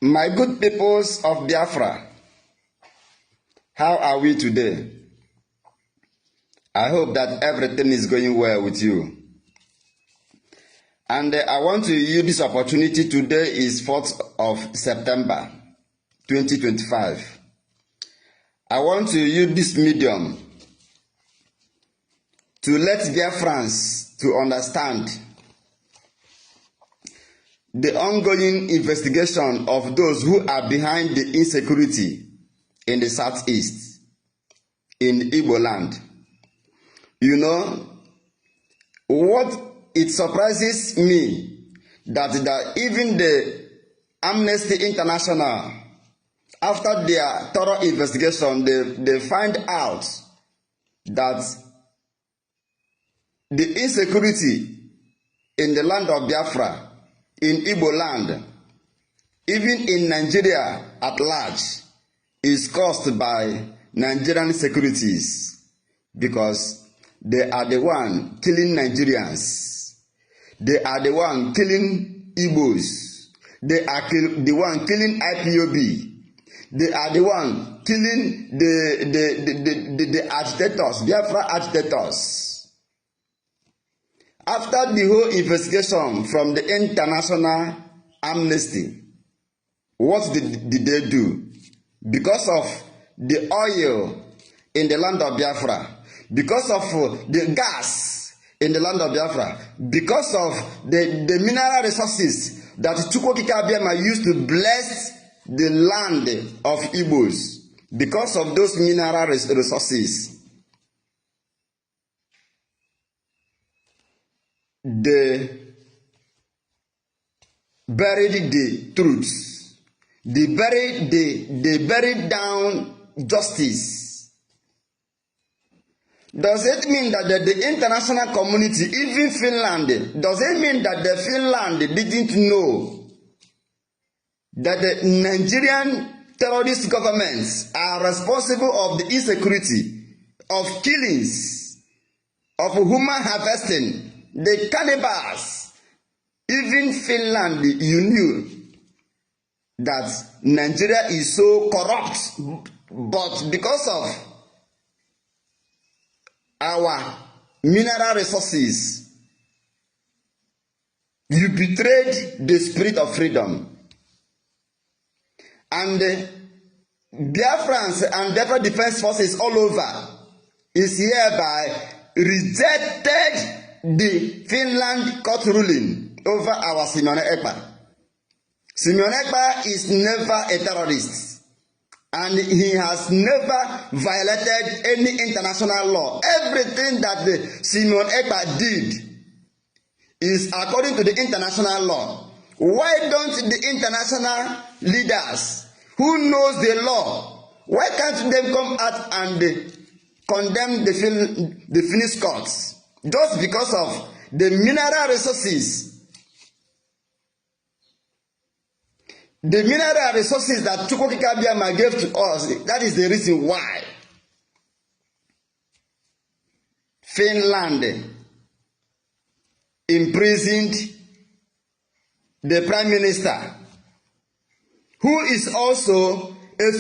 My good peoples of Bafra, how are we today? I hope that everything is going well with you. And I want to use this opportunity. Today is 4th of September 2025. I want to use this medium to let Biafrans to understand the ongoing investigation of those who are behind the insecurity in the southeast, in Igbo land. You know, what it surprises me that even the Amnesty International, after their thorough investigation, they find out that the insecurity in the land of Biafra, in Igbo land, even in Nigeria at large, is caused by Nigerian securities, because they are the one killing Nigerians. They are the one killing Igbos. They are the one killing IPOB. They are the one killing the agitators, Biafra agitators. After the whole investigation from the International Amnesty, what did they do? Because of the oil in the land of Biafra, because of the gas in the land of Biafra, because of the mineral resources that Chukwokika used to bless the land of Igbos, because of those mineral resources, they buried the truths. They buried down justice. Does it mean that the international community, even Finland, does it mean that the Finland didn't know that the Nigerian terrorist governments are responsible of the insecurity, of killings, of human harvesting, the cannibals? Even Finland, you knew that Nigeria is so corrupt, but because of our mineral resources, you betrayed the spirit of freedom. And Biafrans and Biafra Defense Forces all over is hereby rejected the Finland court ruling over our Simeone Ekpa. Simeone Ekpa is never a terrorist, and he has never violated any international law. Everything that the Simeone Ekpa did is according to the international law. Why don't the international leaders who knows the law, why can't they come out and condemn the Finnish courts just because of the mineral resources? The mineral resources that Chukwokika gave to us, that is the reason why Finland imprisoned the Prime Minister, who is also a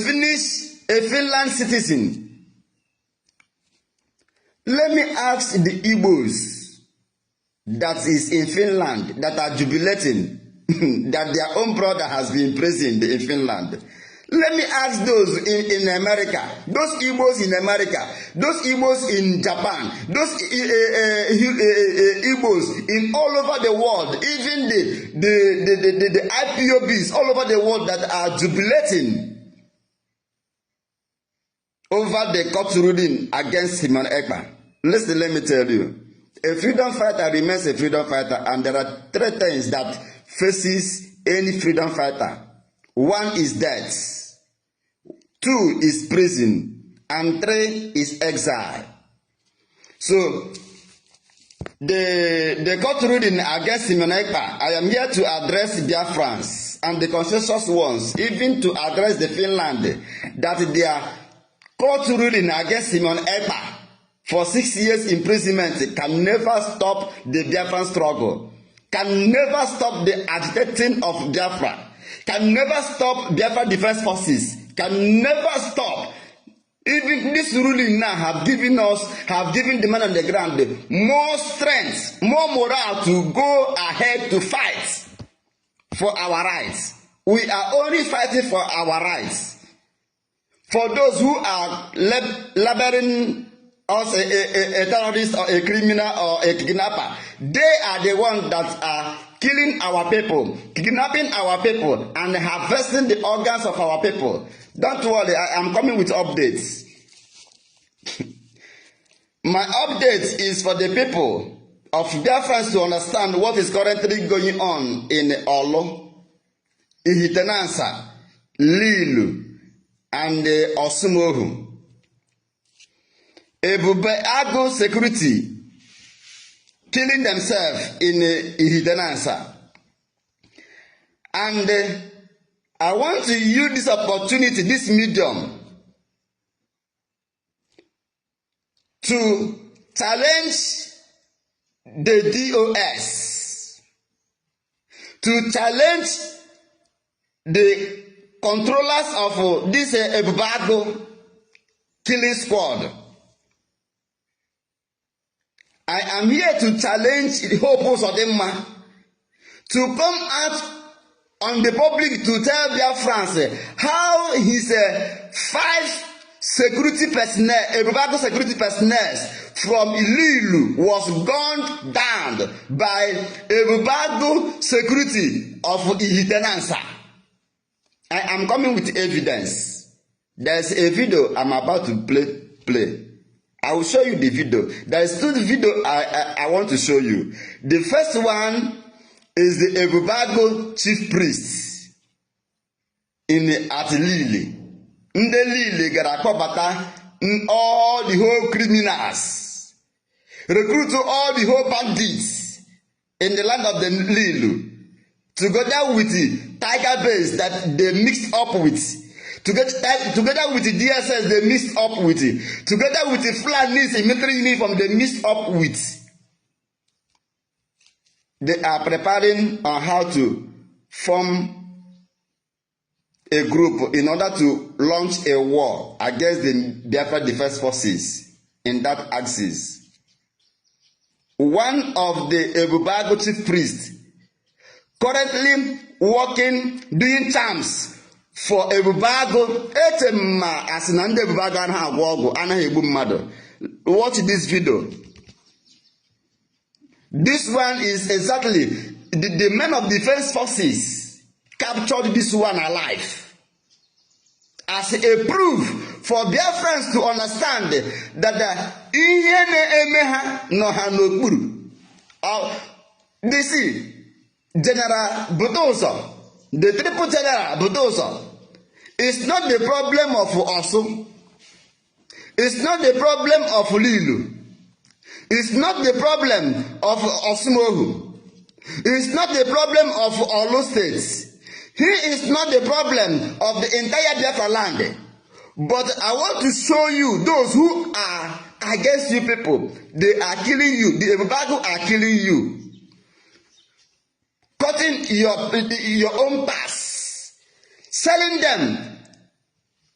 Finland citizen. Let me ask the Igbos that is in Finland that are jubilating that their own brother has been imprisoned in Finland. Let me ask those in America, those Igbos in America, those Igbos in Japan, those Igbos in all over the world, even the IPOBs all over the world that are jubilating over the court ruling against Simeone Ekpa. Listen, let me tell you, a freedom fighter remains a freedom fighter, and there are three things that faces any freedom fighter. One is death, two is prison, and three is exile. So the court ruling against Simeone Ekpa, I am here to address Biafrans and the conscientious ones, even to address the Finland, that their court ruling against Simeone Ekpa for 6 years imprisonment can never stop the Biafran struggle, can never stop the agitating of Biafra, can never stop Biafra Defense Forces, can never stop. Even this ruling now have given the man on the ground more strength, more morale to go ahead to fight for our rights. We are only fighting for our rights. For those who are labeling us a terrorist or a criminal or a kidnapper, they are the ones that are killing our people, kidnapping our people, and harvesting the organs of our people. Don't worry, I am coming with updates. My update is for the people of Biafrans to understand what is currently going on in Olo, Ihitenansa, Lilu, and Osumohu. Ebube Security killing themselves in Ihitenansa. And I want to use this opportunity, this medium, to challenge the DOS, to challenge the controllers of this Ebube killing squad. I am here to challenge the Hopos of them to come out on the public to tell Biafrans how his 5 security personnel, Ebube security personnel from Lilu was gunned down by Ebube security of Ihitenansa. I am coming with evidence. There's a video I'm about to play. I will show you the video. There is 2 videos I want to show you. The first one is the Ebube chief priest at Lili. Nde Lili gara kpọbata all the whole criminals, recruit all the whole bandits in the land of the Lilu, together with the tiger base that they mixed up with, together with the DSS they mixed up with, together with the Fulanis in military uniform they mixed up with. They are preparing on how to form a group in order to launch a war against the Biafra Defense Forces in that axis. One of the Ebube chief priests currently working, doing charms for Ebube. Etema asinande Ebube anha agwogo anaghị egbu mmadụ. Watch this video. This one is exactly the men of defense forces captured this one alive as a proof for Biafrans to understand that ihe na-eme ha no ha n'okpuru. They see General Budozo, the triple general Budozo, it's not the problem of Osu, it's not the problem of Lilu, it's not the problem of Osumohu, it's not the problem of Olo states. He is not the problem of the entire Biafra land. But I want to show you those who are against you people. They are killing you. The Ebube are killing you. Cutting your own pass. Selling them.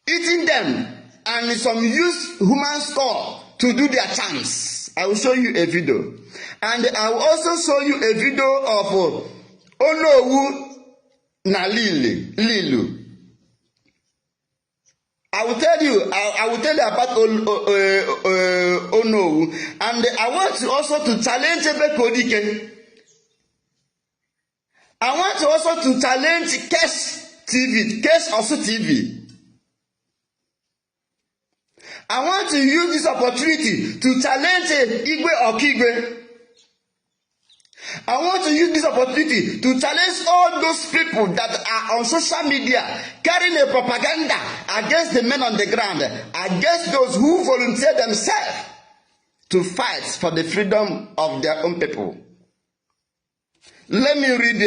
Eating them. And some use human skull to do their charms. I will show you a video. And I will also show you a video of Onowu na Lilu. I will tell you about Onowu, and I want to also to challenge Kodike. I want to also to challenge Case also TV. I want to use this opportunity to challenge Igwe Okigwe. I want to use this opportunity to challenge all those people that are on social media carrying a propaganda against the men on the ground, against those who volunteer themselves to fight for the freedom of their own people. Let me read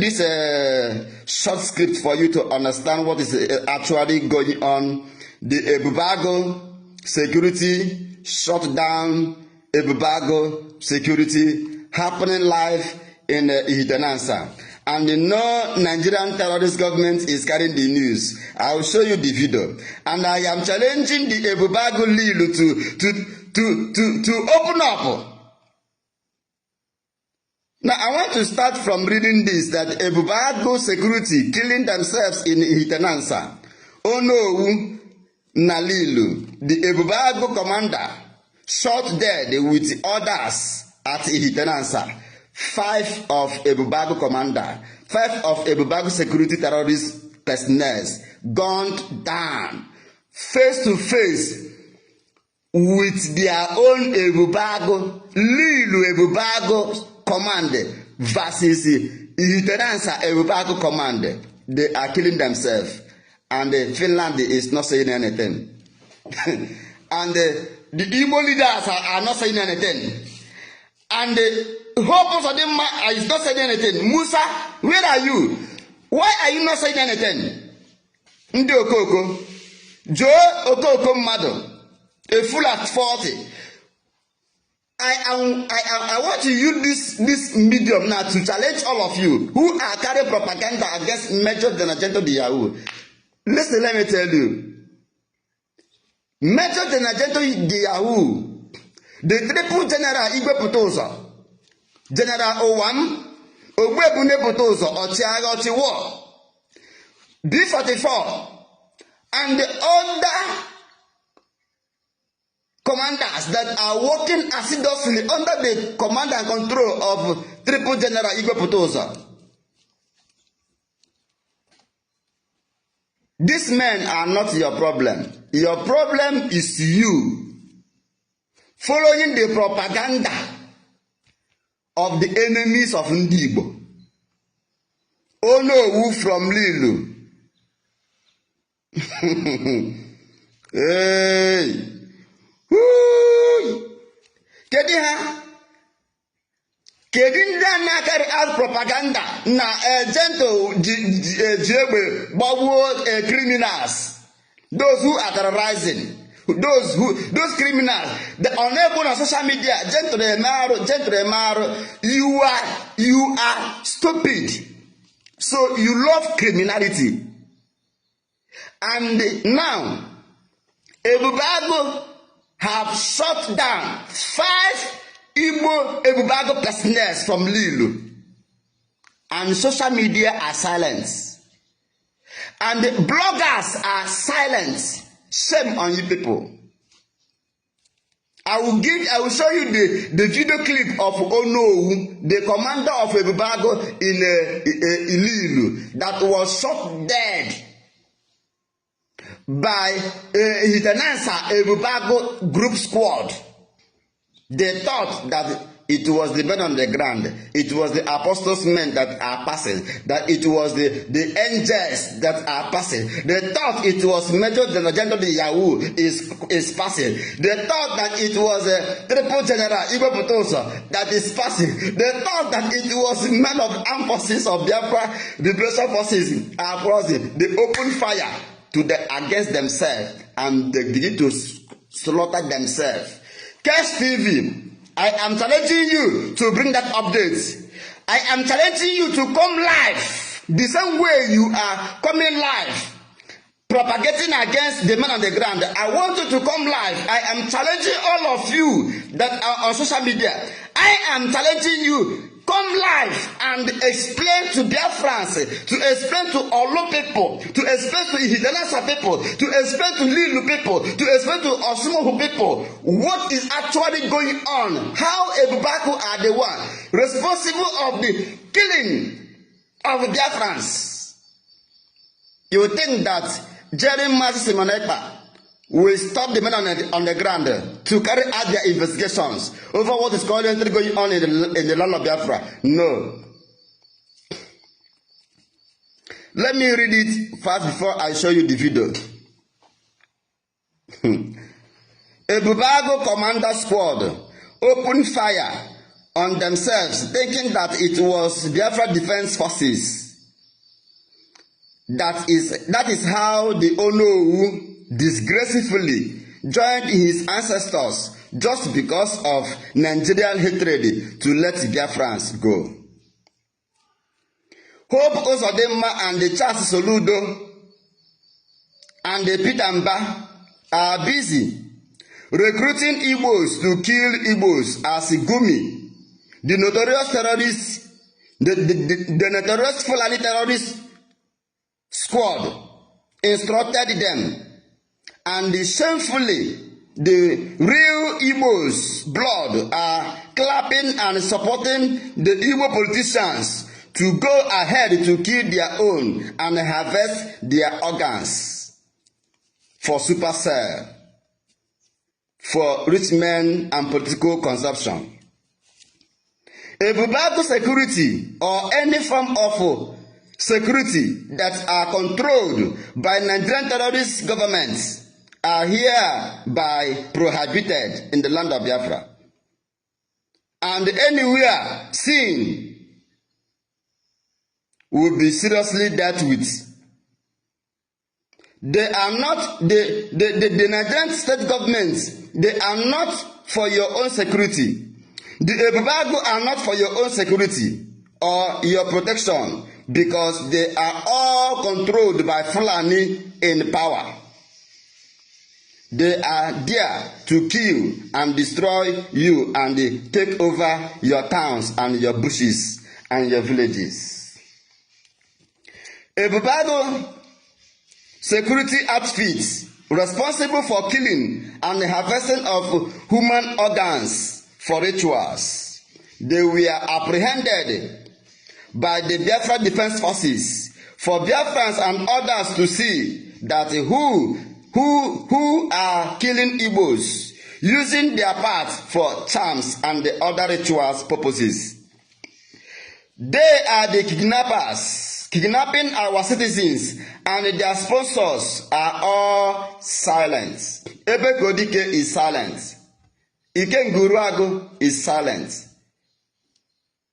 this short script for you to understand what is actually going on. The Ebube security shut down. Ebube security happening live in Ihitenansa. and no Nigerian terrorist government is carrying the news. I will show you the video. And I am challenging the Ebube Lilu to open up. Now, I want to start from reading this, that Ebube security killing themselves in Hitenansa. Ono Nalilu, the Ebube commander, shot dead with others at Hitenansa. 5 of Ebube commander, 5 of Ebube security terrorist personnel gunned down face to face with their own Ebube Lilu Ebube command versus Hitenansa Ebube command. They are killing themselves, and Finland is not saying anything. And the Igbo leaders are not saying anything. And Hope of them is not saying anything. Musa, where are you? Why are you not saying anything? Ndi Okoko, Joe Okoko Mado, a fool at 40. I want to use this medium now to challenge all of you who are carrying propaganda against Major General the Yahoo. Listen, let me tell you. Major General the Yahoo, the triple general Igwe Putosa, General Owam, Ogwebune Putosa, Ochiaga Ochiwo, B44, and the other commanders that are working assiduously under the command and control of Triple General Igwe Putosa. These men are not your problem. Your problem is you following the propaganda of the enemies of Ndibo. Oh no, who from Lilu? Hey. Kedu ha? Kedu ndị a carry out propaganda na agento jiegbe gbagbuo criminals, those who are terrorizing, those criminals, the unable on social media, you are stupid. So you love criminality. And now Ebube have shut down 5 Igbo Ebube personnel from Lilu, and social media are silent, and the bloggers are silent. Shame on you people. I will show you the video clip of Ono, the commander of Ebube in Lilu, that was shot dead by Hitenansa Ebube group squad. They thought that it was the men on the ground, it was the apostles' men that are passing, that it was the angels that are passing. They thought it was Major General the Yahoo is passing. They thought that it was Triple General Igwe Putosa that is passing. They thought that it was men of armed forces of Bafra, the Liberation Forces are crossing. They opened fire against themselves, and they begin to slaughter themselves. Cash TV, I am challenging you to bring that update. I am challenging you to come live the same way you are coming live, propagating against the men on the ground. I want you to come live. I am challenging all of you that are on social media. I am challenging you. Come live and explain to Biafrans, to explain to Olo people, to explain to Hitenansa people, to explain to Lilu people, to explain to Osimohu people what is actually going on. How Ebube are the one responsible of the killing of Biafrans. You think that Jerry Simonekpa will stop the men on the ground to carry out their investigations over what is currently going on in the land of Bafra? No. Let me read it first before I show you the video. Ebube commander squad opened fire on themselves, thinking that it was Biafra Defense Forces. That is how the Ono disgracefully joined his ancestors just because of Nigerian hatred to let Biafrans go. Hope Uzodimma and the Charles Soludo and the Peter Mba are busy recruiting Igbos to kill Igbos as Gumi, the notorious terrorist, the notorious Fulani terrorist squad instructed them, and shamefully the real Igbos blood are clapping and supporting the Igbo politicians to go ahead to kill their own and harvest their organs for supercell, for rich men and political consumption. Ebube security or any form of security that are controlled by Nigerian terrorist governments are hereby prohibited in the land of Biafra. And anywhere seen will be seriously dealt with. They are not, the Nigerian state governments, they are not for your own security. The Ebubago are not for your own security or your protection, because they are all controlled by Fulani in power. They are there to kill and destroy you and take over your towns and your bushes and your villages. Ebubago security outfits responsible for killing and harvesting of human organs for rituals. They were apprehended by the Biafra Defense Forces for Biafrans and others to see that who are killing Igbos using their parts for charms and the other rituals purposes. They are the kidnappers, kidnapping our citizens, and their sponsors are all silent. Ebe Kodike is silent. Iken Guruago is silent.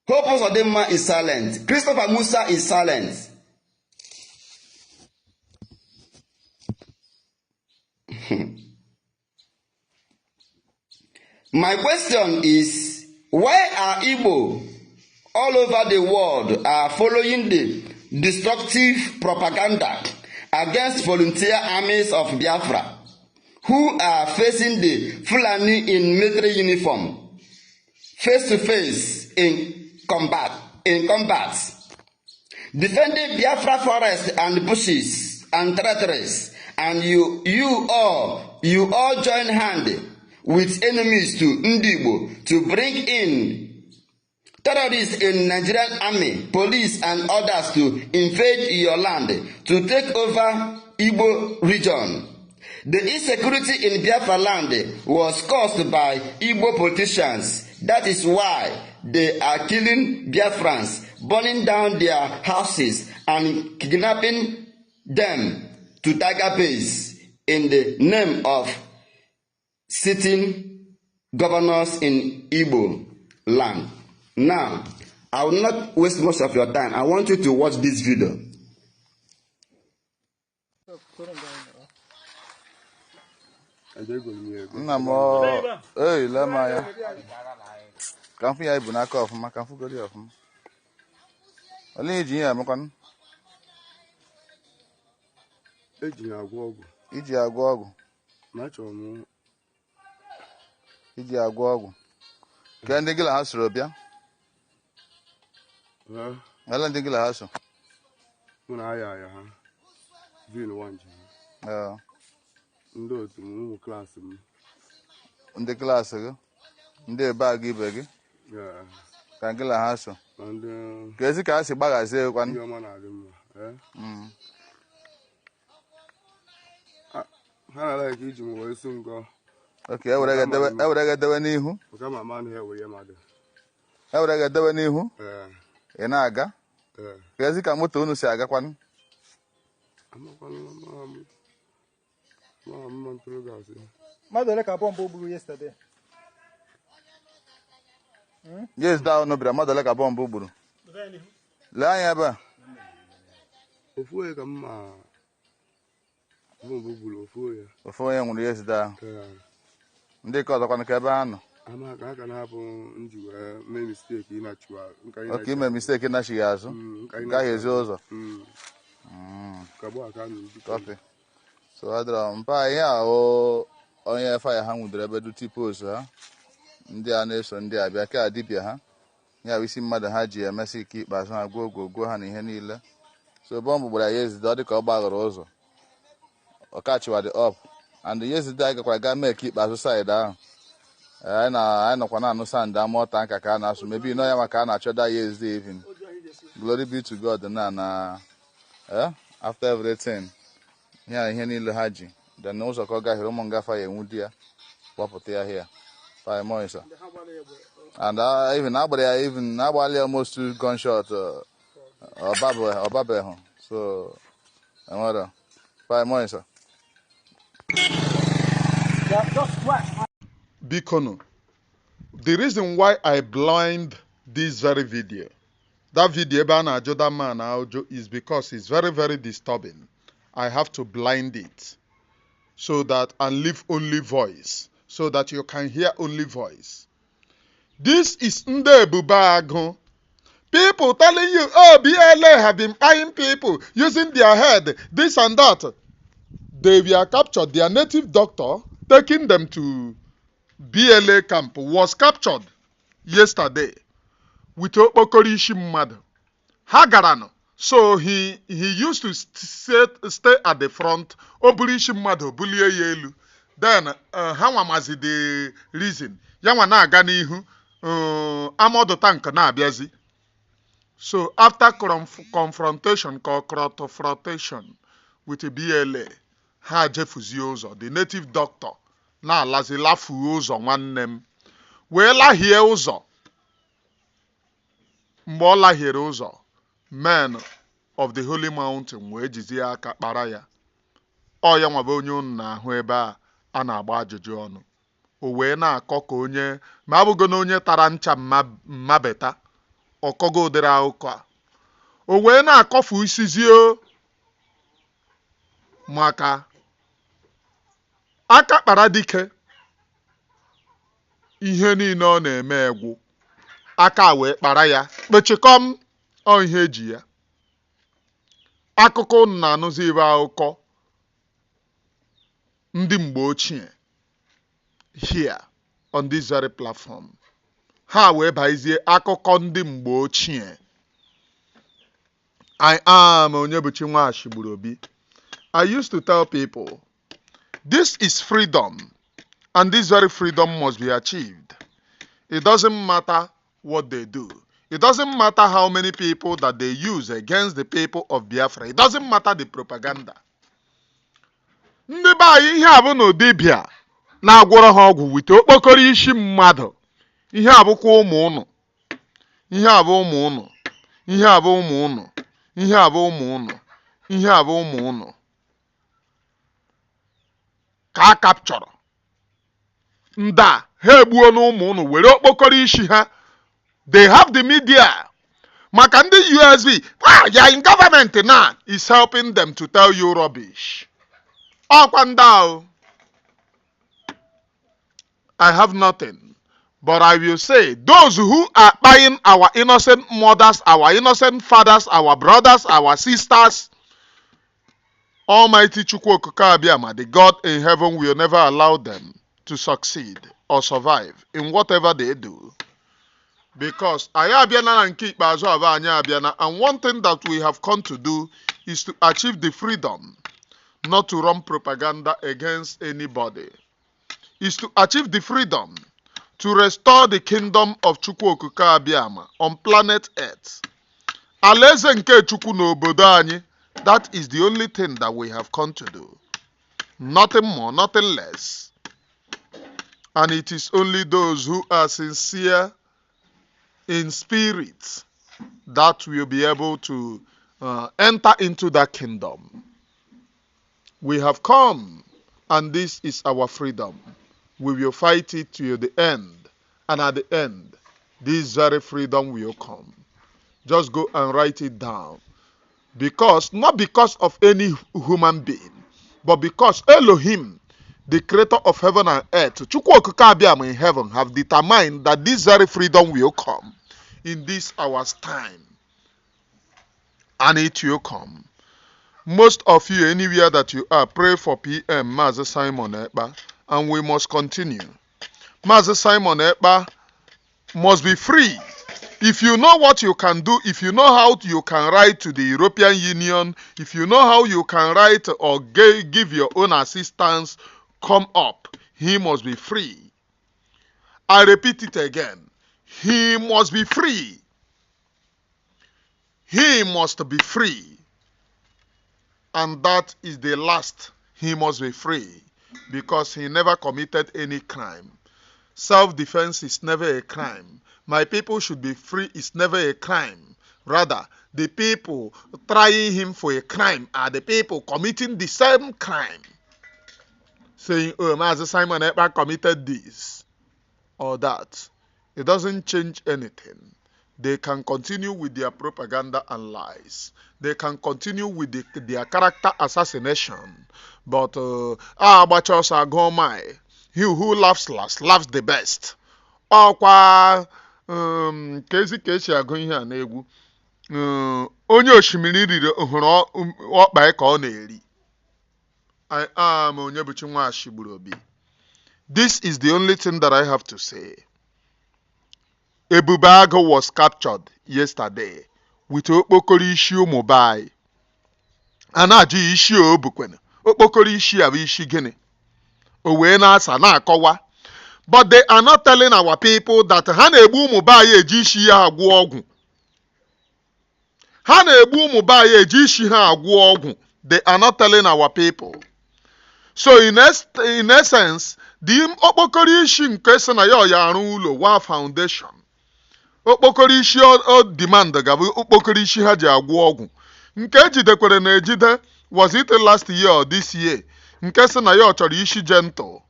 Hope Uzodimma is silent. Christopher Musa is silent. My question is, why are Igbo all over the world are following the destructive propaganda against volunteer armies of Biafra who are facing the Fulani in military uniform face to face in combat, defending Biafra forests and bushes and territories, and you all join hand with enemies to Ndigbo to bring in terrorists in Nigerian army, police, and others to invade your land, to take over Igbo region. The insecurity in Biafra land was caused by Igbo politicians. That is why they are killing Biafrans, burning down their houses, and kidnapping them to Tiger Base in the name of sitting governors in Igbo land. Now, I will not waste much of your time. I want you to watch this video. Hey, Lamaya. Can't you have a cough? My can't forget you. Only Gia, Macan. Iji agwagwu. Iji agwagwu. Ka ndị gịla ha soro bịa? Ala ndị gịla ha so? Mụ na aya ha. Vin wanje. Ndị otu m, ụmụ klaasị m. Ndị klaasị gị? Ndị ebe a gị ibe gị? Ka gịla ha so? Ka ezi ka ha si gbaghazie kwanụ? Ndị ọma na-adị mma. Ha na-alaghị iji m wee si ngọ. Okay, ewere ga-edewe n'ihu. Ewere ga-edewe n'ihu. Ị na-aga. Ka ezi ka moto unu si agakwanụ? Mmadụ ole ka bọmbụ gburu yesterday? Yes, down no bra. Mmadụ ole ka bọmbụ gburu? Lee anya ebe a. Ofu onye ka mma bọmbụ gburu, ofu onye. Ofu onye nwụrụ yes down. Ndị ka ọzọkwanụ ka ebe ha nọ. ama ka aka na-abụ ndị wee mee mistake ịnachiwa Okay, ime mistake ịnachighị azụ gaghị ezi ụzọ copy. So adịrọ mpa ihe ahụ onye faya ha nwudere ebe duty post ha ndị a na-eso ndị abịa ka dibịa ha ya bụ isi mmadụ ha ji emesi ike ikpeazụ ha gwuo ha na ihe niile. So bọmbụ gbara ya ezide ọ dị ka ọ gbaghara ụzọ ọ kachiwa dị up and ya ezide anyị gakwara gaa mee ka ikpeazụ saịdị ahụ anyị nọkwa na-anụ sand amọta nka ka a na-asụ mebi nọ ya maka a na-achọda ya ezide even. Glory be to God na after everything ihe niile ha ji then ụzọ ka ọ gaghịrị ụmụ ngafa ya enwu di ya gbapụta ya hịa paimoisa and even agbara ya even agbalị almost 2 gunshot ọbabeghụ so enwere paimoisa Bikono, the reason why I blind this very video, that video about that man audio, is because it's very, very disturbing. I have to blind it so that and leave only voice, so that you can hear only voice. This is Ebube. People telling you, oh, BLA have been eyeing people using their head, this and that. They were captured. Their native doctor taking them to BLA camp was captured yesterday with Okpokorishi mmadụ. Hagarano. So he used to stay at the front. Oburishi mmadụ bulie ya elu. Then ha nwamazi the reason. Ya nwa na-aga n'ihu amọdụ tank na-abịazi. So after confrontation with the BLA, ha jefuzie ụzọ. The native doctor na-alazi lafuo ụzọ nwanne m wee lahie ụzọ. Mgbe ọ lahiere ụzọ, men of the holy mountain wee jizie aka kpara ya. Ọ ya nwabe onye unu na-ahụ ebe a na-agba ajụjụ ọnụ. O wee na-akọ ka onye ma abụgo na onye tara ncha mmabeta ọkọgo ụdịrị akụkọ a. O wee na-akọfu isizie maka aka kpara dike ihe niile ọ na-eme egwu aka wee kpara ya kpechikọm ọ ihe eji ya. Akụkọ unu na-anụzi ebe akụkọ ndị mgbe ochie here on this very platform. Ha wee baizie akụkọ ndị mgbe ochie. I am Onyebuchi Nwashigburobi. I used to tell people, this is freedom, and this very freedom must be achieved. It doesn't matter what they do. It doesn't matter how many people that they use against the people of Biafra. It doesn't matter the propaganda. Ndị be anyị ihe abụ na dibịa na-agwọrọ ha ọgwụ wite okpokoro isi mmadụ. Ihe abụkwa ụmụ ụnụ. Ihe abụ ụmụ ụnụ. Ihe abụ ụmụ ụnụ. Ihe abụ ụmụ ụnụ. Ihe abụ ụmụ ụnụ. Ka a kapchọrọ. Nda ha egbuo n'ụmụ ụnụ were okpokoro isi ha. They have the media. Maka ndị USB, ya in government now is helping them to tell you rubbish. Ọkwa ndị ahụ. I have nothing, but I will say, those who are buying our innocent mothers, our innocent fathers, our brothers, our sisters, Almighty Chukwu Okike Abiama, the God in heaven, will never allow them to succeed or survive in whatever they do. Because Ayabiana and Keep Abiana, and one thing that we have come to do is to achieve the freedom, not to run propaganda against anybody. Is to achieve the freedom to restore the kingdom of Chukwu Okike Abiama on planet Earth. Alaeze nke Chukwu n'obodo anyị, that is the only thing that we have come to do. Nothing more, nothing less. And it is only those who are sincere in spirit that will be able to enter into that kingdom. We have come, and this is our freedom. We will fight it to the end, and at the end, this very freedom will come. Just go and write it down. Because, not because of any human being, but because Elohim the creator of heaven and earth, Chukwu Okike Abiam in heaven, have determined that this very freedom will come in this hour's time. And it will come. Most of you, anywhere that you are, pray for PM Mazi Simon Ekpa, and we must continue. Mazi Simon Ekpa must be free. If you know what you can do, if you know how you can write to the European Union, if you know how you can write or give your own assistance, come up. He must be free. I repeat it again. He must be free. He must be free. And that is the last. He must be free because he never committed any crime. Self-defense is never a crime. My people should be free is never a crime. Rather, the people trying him for a crime are the people committing the same crime. Saying, oh, Mazi Simon Ekpa committed this or that. It doesn't change anything. They can continue with their propaganda and lies. They can continue with their character assassination. But, Abachos Agomai, he who laughs last, laughs the best. Ọkwa kezi agụ ihe a na-egwu onye osimiri riri hụrụ ọkpa ka ọ na-eri. I am Onyebuchi nwa Ashigburobi. This is the only thing that I have to say. Ebube was captured yesterday with okpokoro ishi ụmụ bai. A na-ajụ ishi obukwene. Okpokoro ishi abụ ishi gịnị? O wee na-asa na-akọwa. But they are not telling our people that ha na-egbu ụmụ bai eji ishi ya agwọ ọgwụ. Ha na-egbu ụmụ bai eji ishi ha agwọ ọgwụ. They are not telling our people. So in essence, the okpokoro ishi nke sị na ya arụ ụlọ wa foundation. Okpokoro ishi o demand gabụ okpokoro ishi ha ji agwọ ọgwụ. Nke ejidekwere na ejide was it last year or this year? Nke sị na ya chọrọ ishi gentle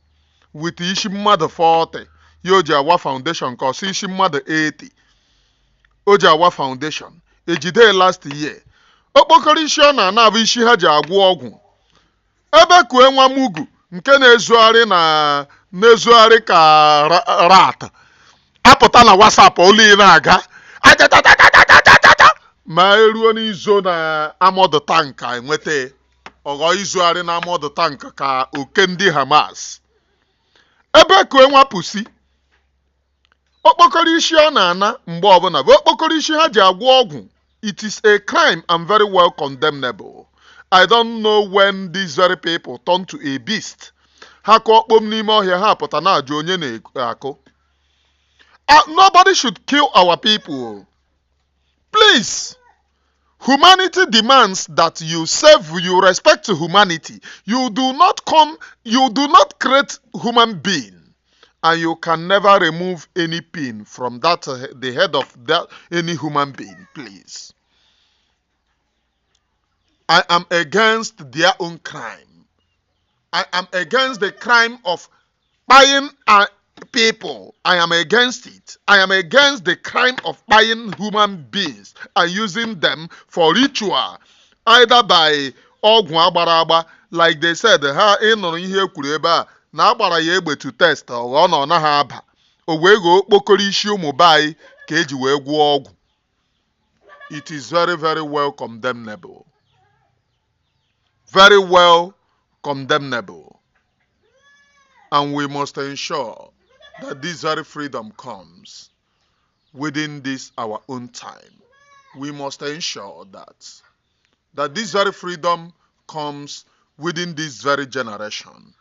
with ishi mmadụ 40. Ya o ji awa foundation ka ọsị ishi mmadụ 80. O ji awa foundation. Ejide last year. Okpokoro ishi ọ na-anabụ ishi ha ji agwọ ọgwụ. Ebe kue nwa mugu nke na-ezugharị ka rat. Apụta na WhatsApp oli na-aga. Ma eruo n'izo na amọdụ tank enweta ọghọ izugharị na amọdụ tank ka oke ndị Hamas. Ebe kue nwa pusi. Okpokoro ishi ọ na-ana mgbe ọbụla bụ okpokoro ishi ha ji agwọ ọgwụ. It is a crime and very well condemnable. I don't know when these very people turn to a beast. Ha kọkpom n'ime ọhịa ha pụta na-ajụ onye na-akụ. Nobody should kill our people. Please. Humanity demands that you save, you respect humanity. You do not create human being. And you can never remove any pin from the head of any human being, please. I am against their own crime. I am against the crime of buying people. I am against it. I am against the crime of buying human beings and using them for ritual, either by ọgwụ agbara agba, like they said, ha ịnụrụ ihe ekwuru ebe a na agbara ya egbe to test ọ nọ na ha aba. O wee go okpokoro ishi ụmụ bai ka eji wee gwụọ ọgwụ. It is very, very well condemnable. Very well condemnable. And we must ensure that this very freedom comes within this our own time. We must ensure that this very freedom comes within this very generation.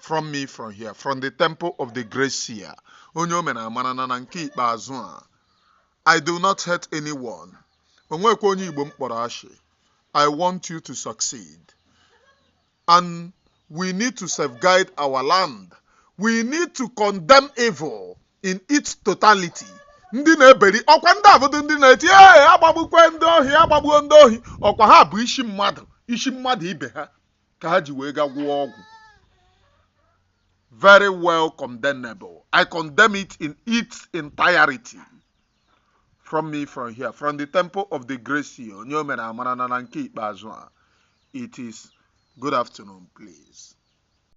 From me, from here, from the temple of the great seer. Onye omena amanana na nke ikpeazụ a. I do not hurt anyone. Onwekwa onye Igbo mkpọrọ ashị. I want you to succeed. And we need to safeguard our land. We need to condemn evil in its totality. Ndị na-eberi ọkwa ndị abụdụ ndị na-eti agbagbukwe ndị ohi agbagbuo ndị ohi ọkwa ha bụ isi mmadụ ibe ha ka ha ji wee ga gwụọ ọgwụ. Very well condemnable. I condemn it in its entirety. From me, from here, from the temple of the great seer. Onye omena amara na nke ikpeazụ a. It is good afternoon, please.